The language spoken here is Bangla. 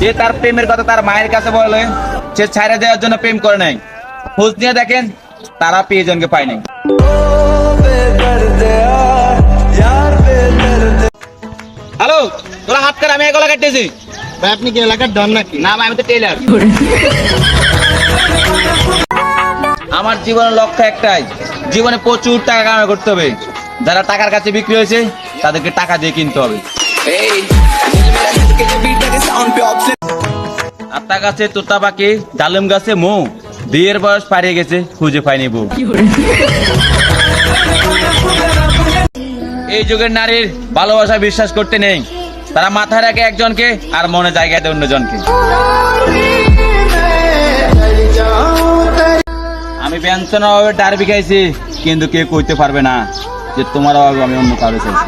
যে তার প্রেমের কথা তার মায়ের কাছে বলে সে ছাইড়া দেওয়ার জন্য প্রেম করে নাই, খোঁজ নিয়ে দেখেন তারা প্রিয়জনকে পায় নাই। হ্যালো, তোরা হাত কর, আমি এগুলো কাটতেছি। ভাই আপনি কি এলাকার ডন নাকি? না ভাই, আমি তো টেইলার। আমার জীবনের লক্ষ্য একটাই, জীবনে প্রচুর টাকা কামাই করতে হবে। যারা টাকার কাছে বিক্রি হয়েছে তাদেরকে টাকা দিয়ে কিনতে হবে। আত্মা গাছে তোতা পাখি, ডালিম গাছে মৌ, বিয়ের বয়স পারিয়ে গেছে, খুঁজে পায়নি বউ। এই যুগের নারীর ভালোবাসা বিশ্বাস করতে নেই, তারা মাথায় রাখে একজনকে আর মনে জায়গায় দেয় অন্যজনকে। আমি পেনশন অভাবে ডারবি খাইছি, কিন্তু কেউ কইতে পারবে না যে তোমার অভাবে আমি অন্য কারো চাইছি।